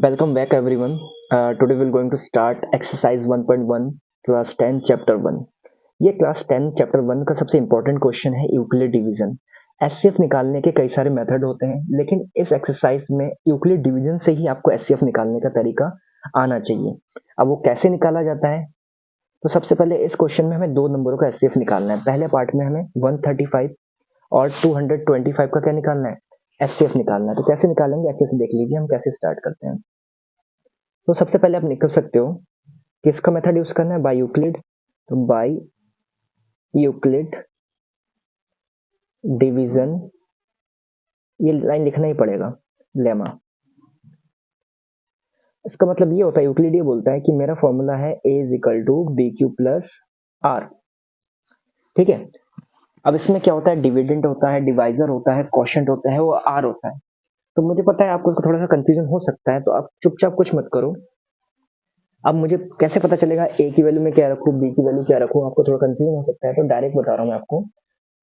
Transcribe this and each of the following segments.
Welcome back everyone. Today we're going to start exercise 1.1 class 10 chapter 1. ये class 10 chapter 1 का सबसे important question है Euclid division. HCF निकालने के कई सारे मेथड होते हैं, लेकिन इस एक्सरसाइज में यूक्लिड डिवीजन से ही आपको एचसीएफ निकालने का तरीका आना चाहिए। अब वो कैसे निकाला जाता है, तो सबसे पहले इस क्वेश्चन में हमें दो नंबरों का एचसीएफ निकालना है। पहले पार्ट में हमें 135 और 225 का क्या निकालना है, एचसीएफ निकालना है। तो कैसे निकालेंगे अच्छे से देख लीजिए, हम कैसे स्टार्ट करते हैं। तो सबसे पहले आप निकल सकते हो किसका मेथड यूज करना है, बाय यूक्लिड। तो बाय यूक्लिड डिवीजन, ये लाइन लिखना ही पड़ेगा, लेमा। इसका मतलब ये होता है, यूक्लिड ये बोलता है कि मेरा फॉर्मूला है a is equal to B Q plus r. ठीक है, अब इसमें क्या होता है, डिविडेंड होता है, डिवाइजर होता है, क्वोशिएंट होता है, वो आर होता है। तो मुझे पता है आपको थोड़ा सा कंफ्यूजन हो सकता है, तो आप चुपचाप कुछ मत करो। अब मुझे कैसे पता चलेगा ए की वैल्यू में क्या रखूं, बी की वैल्यू क्या रखूं, आपको थोड़ा कंफ्यूजन हो सकता है। तो डायरेक्ट बता रहा हूं मैं आपको,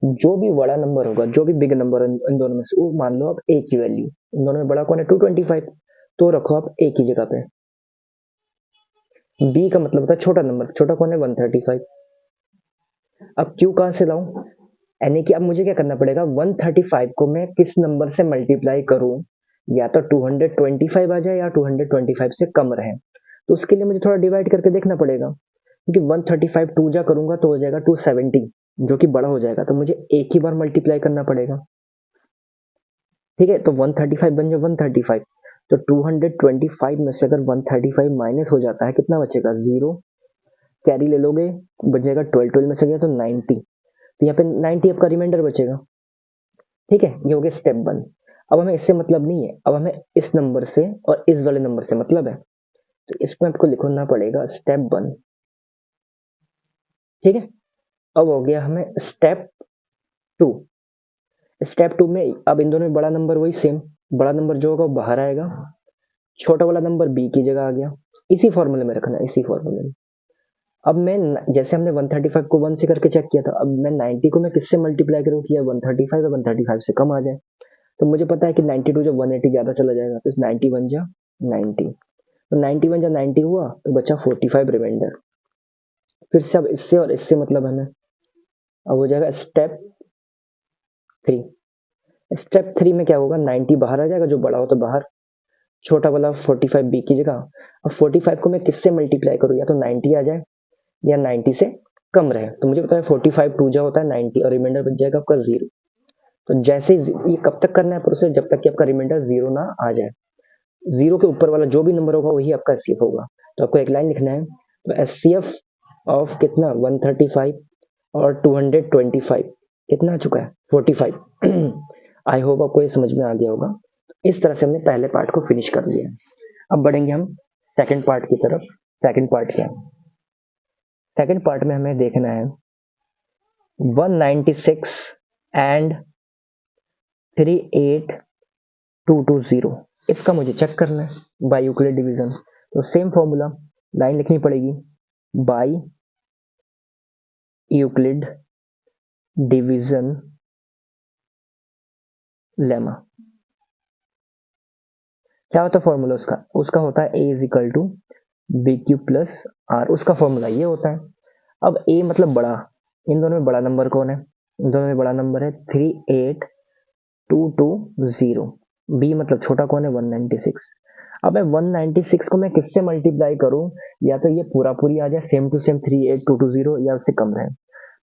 जो भी बड़ा नंबर होगा, जो भी बिग नंबर इन दोनों में से, वो मान लो आप ए की वैल्यू, इन दोनों में बड़ा कौन है 225, तो रखो आप ए की जगह पे। बी का मतलब होता है छोटा नंबर, छोटा कौन है 135। अब क्यू कहां से लाऊं, यानी कि अब मुझे क्या करना पड़ेगा, 135 को मैं किस नंबर से मल्टीप्लाई करूं, या तो 225 आ जाए या 225 से कम रहे। तो उसके लिए मुझे थोड़ा डिवाइड करके देखना पड़ेगा, क्योंकि 135 टू जा करूंगा तो हो जाएगा 270, जो कि बड़ा हो जाएगा, तो मुझे एक ही बार मल्टीप्लाई करना पड़ेगा। ठीक है, तो 135 बन जाए 135, तो 225 में से अगर 135 माइनस हो जाता है, कितना बचेगा, जीरो। कैरी ले लोगे, बच जाएगा 12, 12 में से गया तो 90, तो यहाँ पे 90 आपका रिमाइंडर बचेगा। ठीक है, ये हो गया स्टेप 1। अब हमें इससे मतलब नहीं है, अब हमें इस नंबर से और इस वाले नंबर से मतलब है, तो इसमें आपको लिखना पड़ेगा स्टेप 1। ठीक है, अब हो गया हमें स्टेप 2। स्टेप 2 में अब इन दोनों में बड़ा नंबर वही सेम, बड़ा नंबर जो होगा वो बाहर आएगा, छोटा वाला नंबर बी की जगह आ गया। इसी फॉर्मूले में रखना है, इसी फॉर्मूले में। अब मैं जैसे हमने 135 को 1 से करके चेक किया था, अब मैं 90 को मैं किससे मल्टीप्लाई करूँ कि 135 और 135 से कम आ जाए। तो मुझे पता है कि 92 जब 180 ज्यादा चला जाएगा, तो 90 बन जा 90, तो 90 बन जा 90 हुआ, तो बचा 45 रिमाइंडर। फिर से अब इससे और इससे मतलब हमें, अब हो जाएगा स्टेप 3। स्टेप 3 में क्या होगा, 90 बाहर आ जाएगा, जो बड़ा हो तो बाहर, छोटा वाला 45 बी की जगह। अब 45 को मैं किससे मल्टीप्लाई करूँ, या तो 90 आ जाए या 90 से कम रहे। तो मुझे पता है 45 टू जा होता है 90, और रिमाइंडर बच जाएगा आपका 0। तो जैसे ये कब तक करना है प्रोसेस, जब तक कि आपका रिमाइंडर 0 ना आ जाए। 0 के ऊपर वाला जो भी नंबर होगा वही आपका एचसीएफ होगा। तो आपको एक लाइन लिखना है, तो एचसीएफ ऑफ कितना 135 और 225 कितना आ चुका है 45। आई होप आपको ये समझ में आ गया होगा। इस तरह से हमने पहले पार्ट को फिनिश कर लिया। अब बढ़ेंगे हम सेकंड पार्ट की तरफ। सेकंड पार्ट क्या है, सेकंड पार्ट में हमें देखना है 196 एंड 38220, इसका मुझे चेक करना है बाय यूक्लिड डिवीजन। तो सेम फॉर्मूला, लाइन लिखनी पड़ेगी, बाय यूक्लिड डिवीजन लेमा। क्या होता है फॉर्मूला उसका, उसका होता है a is equal to B Q plus r, उसका फॉर्मूला ये होता है। अब a मतलब बड़ा, इन दोनों में बड़ा नंबर कौन है, इन दोनों में बड़ा नंबर है 38220। b मतलब छोटा कौन है 196। अब मैं 196 को मैं किससे मल्टीप्लाई करूं, या तो ये पूरा पूरी आ जाए सेम टू सेम 38220, या उससे कम रहे।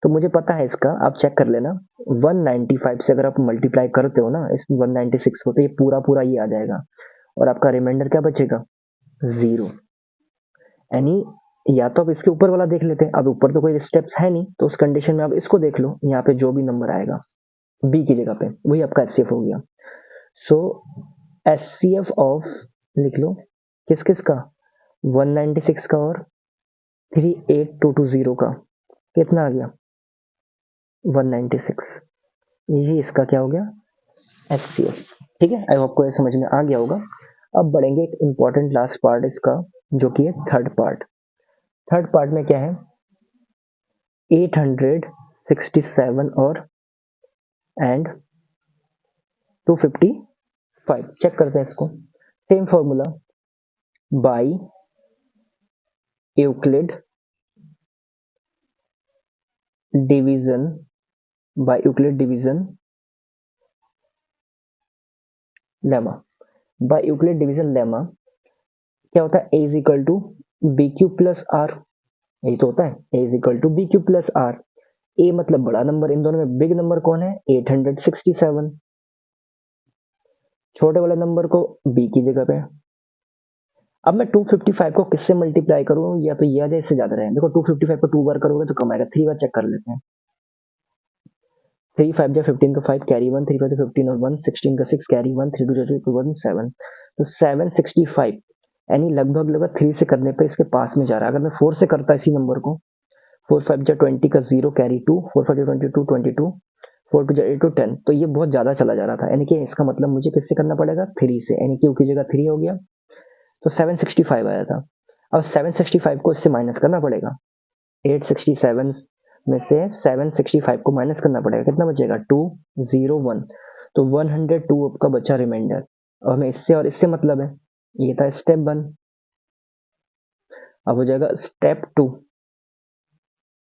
तो मुझे पता है इसका, आप चेक कर लेना, 195 से अगर आप मल्टीप्लाई करते हो ना इस 196 को, तो ये पूरा पूरा ये आ जाएगा, और आपका रिमाइंडर क्या बचेगा 0। यानी या तो आप इसके ऊपर वाला देख लेते हैं, अब ऊपर तो कोई स्टेप्स है नहीं, तो उस कंडीशन में आप इसको देख लो, यहाँ पे जो भी नंबर आएगा बी की जगह पे वही आपका एचसीएफ हो गया। सो एचसीएफ ऑफ लिख लो किस किस का, 196 का और 38220 का, कितना आ गया 196, यही इसका क्या हो गया एचसीएफ। ठीक है, आई होप को ये समझ में आ गया होगा। अब बढ़ेंगे एक इंपॉर्टेंट लास्ट पार्ट इसका, जो कि है थर्ड पार्ट। थर्ड पार्ट में क्या है, 867 और एंड 255, चेक करते हैं इसको। Same formula, by Euclid division lemma. By Euclid division lemma क्या होता है, A is equal to B Q plus R, यही तो होता है, A is equal to B Q plus R. A मतलब बड़ा नंबर, इन दोनों में बिग नंबर कौन है, 867। छोटे वाले नंबर को बी की जगह पे। अब मैं 255 को किससे मल्टीप्लाई करूं, या तो ये आ जाए इससे ज्यादा रहे। देखो 255 को 2 बार करोगे तो कम आएगा, 3 बार चेक कर लेते हैं। 3 5 जा 15 का 5 कैरी 1, 3 5 15 और 1 16 का 6 कैरी 1, 3 2 जा 2 1 7। तो 765 यानी लगभग 3 से करने पे इसके पास में जा रहा है। अगर मैं 4 से करता इसी नंबर को, 4 5 जा 20 का 0 कैरी 2, 4 5 जा 22 22, 4 2 जा 8 10। तो ये बहुत ज्यादा चला जा रहा था, यानी कि इसका मतलब मुझे किससे करना पड़ेगा, 3 से, यानी कि की जगह 3 हो गया तो 765 आया था। अब 765 को इससे माइनस करना पड़ेगा, 867 में से 765 को माइनस करना पड़ेगा, कितना बचेगा 201। तो 102 आपका बचा रिमाइंडर। और हमें इससे और इससे मतलब है, ये था स्टेप 1। अब हो जाएगा स्टेप 2।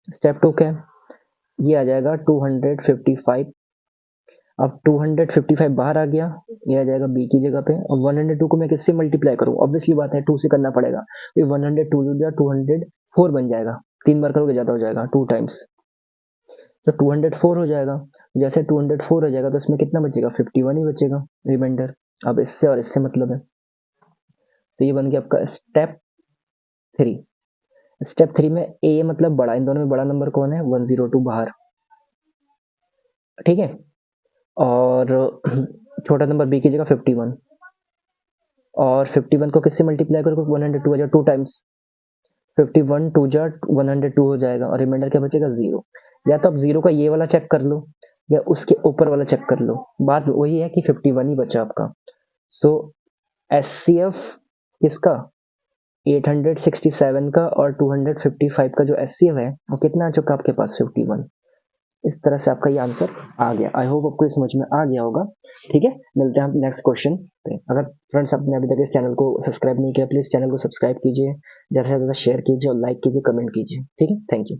स्टेप 2 क्या है, ये आ जाएगा 255। अब 255 बाहर आ गया, ये आ जाएगा बी की जगह पे। और 102 को मैं किससे मल्टीप्लाई करूं, ऑब्वियसली बात है 2 से करना पड़ेगा। तो 102 204 बन जाएगा, 3 बार करोगे ज्यादा हो जाएगा, 2 टाइम्स तो 204 हो जाएगा। जैसे 204 हो जाएगा तो इसमें कितना बचेगा, 51 ही बचेगा रिमाइंडर। अब इससे और इससे मतलब है, तो ये बन गया आपका स्टेप 3। स्टेप 3 में ए मतलब बड़ा, इन दोनों में बड़ा नंबर कौन है, 102 बाहर, ठीक है। और छोटा नंबर बी की जगह 51, और 51 को किससे मल्टीप्लाई करोगे, 102 हो जाएगा 2 टाइम्स, 51 2 जा 102 हो जाएगा, और रिमाइंडर क्या बचेगा 0। या तो आप 0 का ये वाला चेक कर लो, या उसके ऊपर वाला चेक कर लो, बात वही है कि 51 ही बचा आपका। सो एचसीएफ किसका, 867 का और 255 का जो एचसीएफ है वो कितना आ चुका आपके पास, 51। इस तरह से आपका ये आंसर आ गया। आई होप आपको समझ में आ गया होगा, ठीक है। मिलते हैं हम नेक्स्ट क्वेश्चन पे। अगर फ्रेंड्स आपने अभी तक इस चैनल को सब्सक्राइब नहीं किया, प्लीज चैनल को सब्सक्राइब कीजिए, ज्यादा से ज्यादा शेयर कीजिए और लाइक कीजिए, कमेंट कीजिए, ठीक है। Thank you.